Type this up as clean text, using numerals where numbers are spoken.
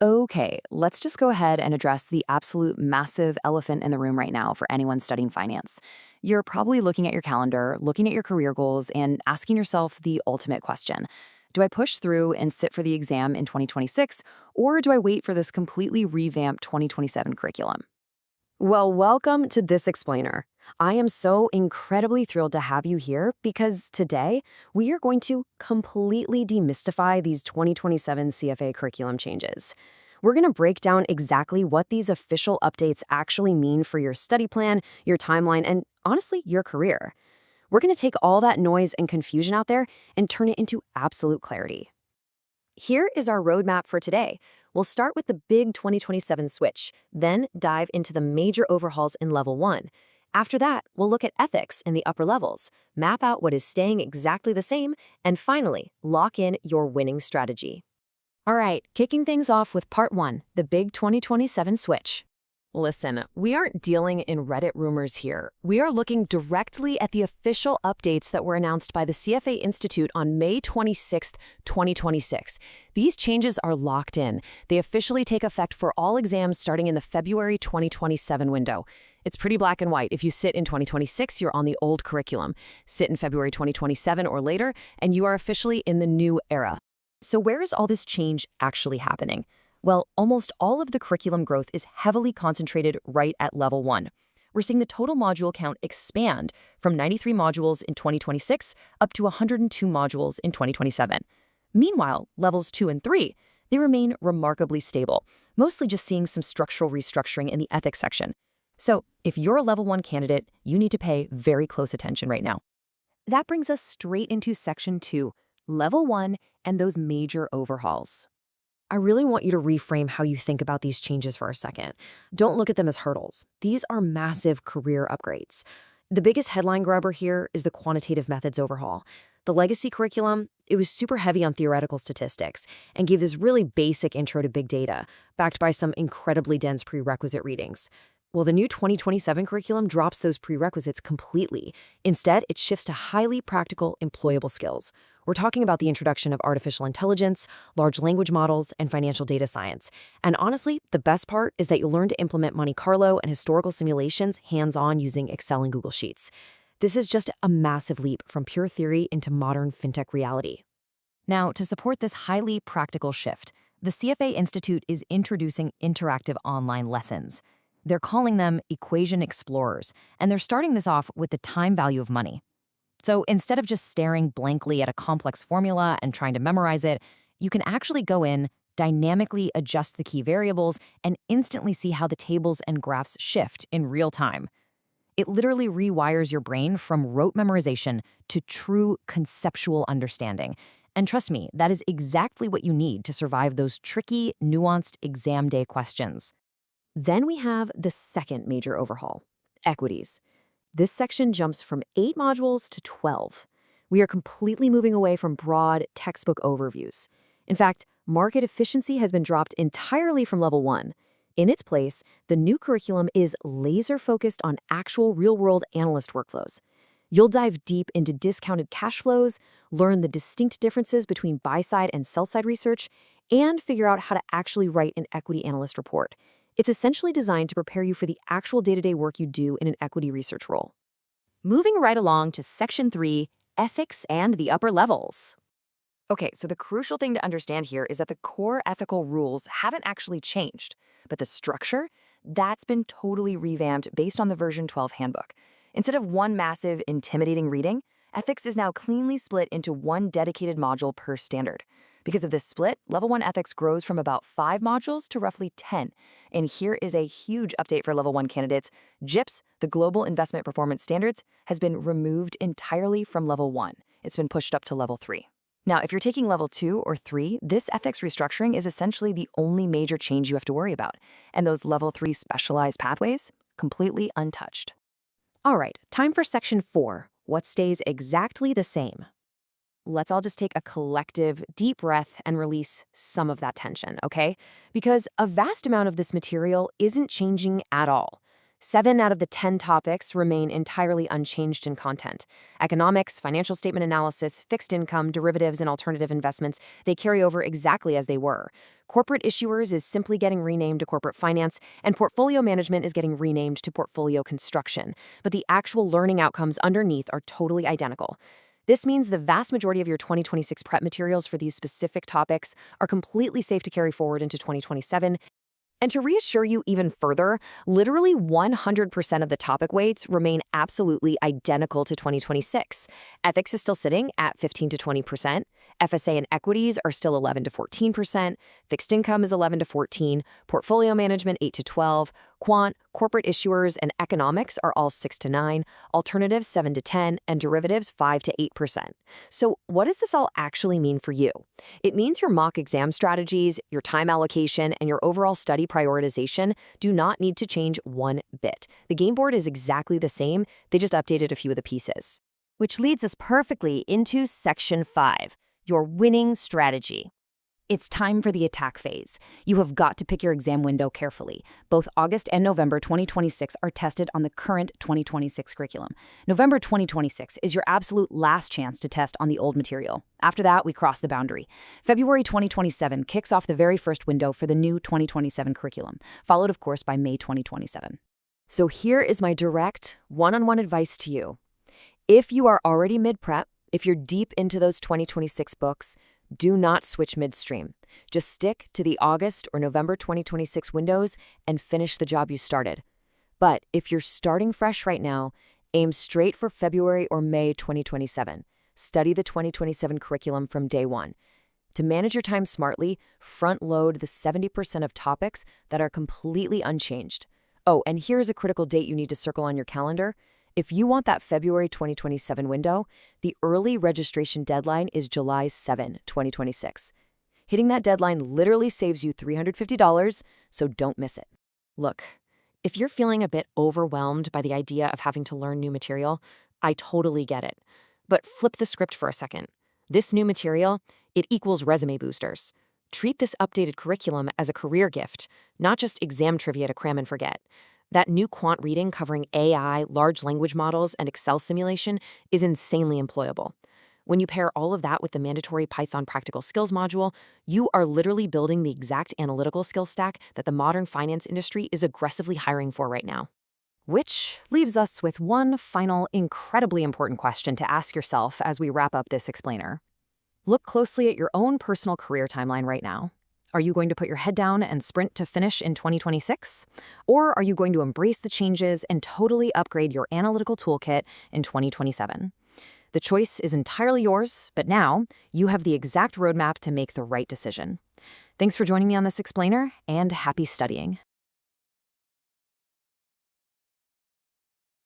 Okay, let's just go ahead and address the absolute massive elephant in the room right now for anyone studying finance. You're probably looking at your calendar, looking at your career goals, and asking yourself the ultimate question. Do I push through and sit for the exam in 2026, or do I wait for this completely revamped 2027 curriculum? Well, welcome to this explainer. I am so incredibly thrilled to have you here because today we are going to completely demystify these 2027 CFA curriculum changes. We're going to break down exactly what these official updates actually mean for your study plan, your timeline, and honestly, your career. We're going to take all that noise and confusion out there and turn it into absolute clarity. Here is our roadmap for today. We'll start with the big 2027 switch, then dive into the major overhauls in Level 1. After that, we'll look at ethics in the upper levels, map out what is staying exactly the same, and finally, lock in your winning strategy. All right, kicking things off with Part 1, the big 2027 switch. Listen, we aren't dealing in Reddit rumors here. We are looking directly at the official updates that were announced by the CFA Institute on May 26, 2026. These changes are locked in. They officially take effect for all exams starting in the February 2027 window. It's pretty black and white. If you sit in 2026, you're on the old curriculum. Sit in February 2027 or later, and you are officially in the new era. So where is all this change actually happening? Well, almost all of the curriculum growth is heavily concentrated right at Level 1. We're seeing the total module count expand from 93 modules in 2026 up to 102 modules in 2027. Meanwhile, Levels 2 and 3, they remain remarkably stable, mostly just seeing some structural restructuring in the ethics section. So if you're a Level 1 candidate, you need to pay very close attention right now. That brings us straight into Section 2, Level 1, and those major overhauls. I really want you to reframe how you think about these changes for a second. Don't look at them as hurdles. These are massive career upgrades. The biggest headline grabber here is the Quantitative Methods overhaul. The legacy curriculum, it was super heavy on theoretical statistics and gave this really basic intro to big data, backed by some incredibly dense prerequisite readings. Well, the new 2027 curriculum drops those prerequisites completely. Instead, it shifts to highly practical, employable skills. We're talking about the introduction of artificial intelligence, large language models, and financial data science. And honestly, the best part is that you'll learn to implement Monte Carlo and historical simulations hands-on using Excel and Google Sheets. This is just a massive leap from pure theory into modern fintech reality. Now, to support this highly practical shift, the CFA Institute is introducing interactive online lessons. They're calling them Equation Explorers, and they're starting this off with the time value of money. So instead of just staring blankly at a complex formula and trying to memorize it, you can actually go in, dynamically adjust the key variables, and instantly see how the tables and graphs shift in real time. It literally rewires your brain from rote memorization to true conceptual understanding. And trust me, that is exactly what you need to survive those tricky, nuanced exam day questions. Then we have the second major overhaul, equities. This section jumps from 8 modules to 12. We are completely moving away from broad textbook overviews. In fact, market efficiency has been dropped entirely from Level 1. In its place, the new curriculum is laser-focused on actual real-world analyst workflows. You'll dive deep into discounted cash flows, learn the distinct differences between buy-side and sell-side research, and figure out how to actually write an equity analyst report. It's essentially designed to prepare you for the actual day-to-day work you do in an equity research role. Moving right along to Section 3, Ethics and the Upper Levels. Okay, so the crucial thing to understand here is that the core ethical rules haven't actually changed, but the structure, that's been totally revamped based on the version 12 handbook. Instead of one massive, intimidating reading, ethics is now cleanly split into one dedicated module per standard. Because of this split, Level 1 ethics grows from about 5 modules to roughly 10. And here is a huge update for Level 1 candidates. GIPS, the Global Investment Performance Standards, has been removed entirely from Level 1. It's been pushed up to Level 3. Now, if you're taking Level 2 or 3, this ethics restructuring is essentially the only major change you have to worry about. And those Level 3 specialized pathways, completely untouched. All right, time for Section 4, what stays exactly the same. Let's all just take a collective deep breath and release some of that tension, okay? Because a vast amount of this material isn't changing at all. 7 out of the 10 topics remain entirely unchanged in content. Economics, financial statement analysis, fixed income, derivatives, and alternative investments, they carry over exactly as they were. Corporate issuers is simply getting renamed to corporate finance, and portfolio management is getting renamed to portfolio construction. But the actual learning outcomes underneath are totally identical. This means the vast majority of your 2026 prep materials for these specific topics are completely safe to carry forward into 2027. And to reassure you even further, literally 100% of the topic weights remain absolutely identical to 2026. Ethics is still sitting at 15 to 20%. FSA and equities are still 11 to 14%. Fixed income is 11 to 14. Portfolio management 8 to 12. Quant, corporate issuers, and economics are all 6 to 9. Alternatives 7 to 10, and derivatives 5 to 8%. So what does this all actually mean for you? It means your mock exam strategies, your time allocation, and your overall study prioritization do not need to change one bit. The game board is exactly the same, they just updated a few of the pieces. Which leads us perfectly into Section 5, your winning strategy. It's time for the attack phase. You have got to pick your exam window carefully. Both August and November 2026 are tested on the current 2026 curriculum. November 2026 is your absolute last chance to test on the old material. After that, we cross the boundary. February 2027 kicks off the very first window for the new 2027 curriculum, followed, of course, by May 2027. So here is my direct, one-on-one advice to you. If you are already mid-prep, if you're deep into those 2026 books, do not switch midstream. Just stick to the August or November 2026 windows and finish the job you started. But if you're starting fresh right now, aim straight for February or May 2027. Study the 2027 curriculum from day one. To manage your time smartly, front-load the 70% of topics that are completely unchanged. Oh, and here's a critical date you need to circle on your calendar. If you want that February 2027 window, the early registration deadline is July 7, 2026. Hitting that deadline literally saves you $350, so don't miss it. Look, if you're feeling a bit overwhelmed by the idea of having to learn new material, I totally get it. But flip the script for a second. This new material, it equals resume boosters. Treat this updated curriculum as a career gift, not just exam trivia to cram and forget. That new quant reading covering AI, large language models, and Excel simulation is insanely employable. When you pair all of that with the mandatory Python practical skills module, you are literally building the exact analytical skill stack that the modern finance industry is aggressively hiring for right now. Which leaves us with one final, incredibly important question to ask yourself as we wrap up this explainer. Look closely at your own personal career timeline right now. Are you going to put your head down and sprint to finish in 2026? Or are you going to embrace the changes and totally upgrade your analytical toolkit in 2027? The choice is entirely yours, but now you have the exact roadmap to make the right decision. Thanks for joining me on this explainer, and happy studying.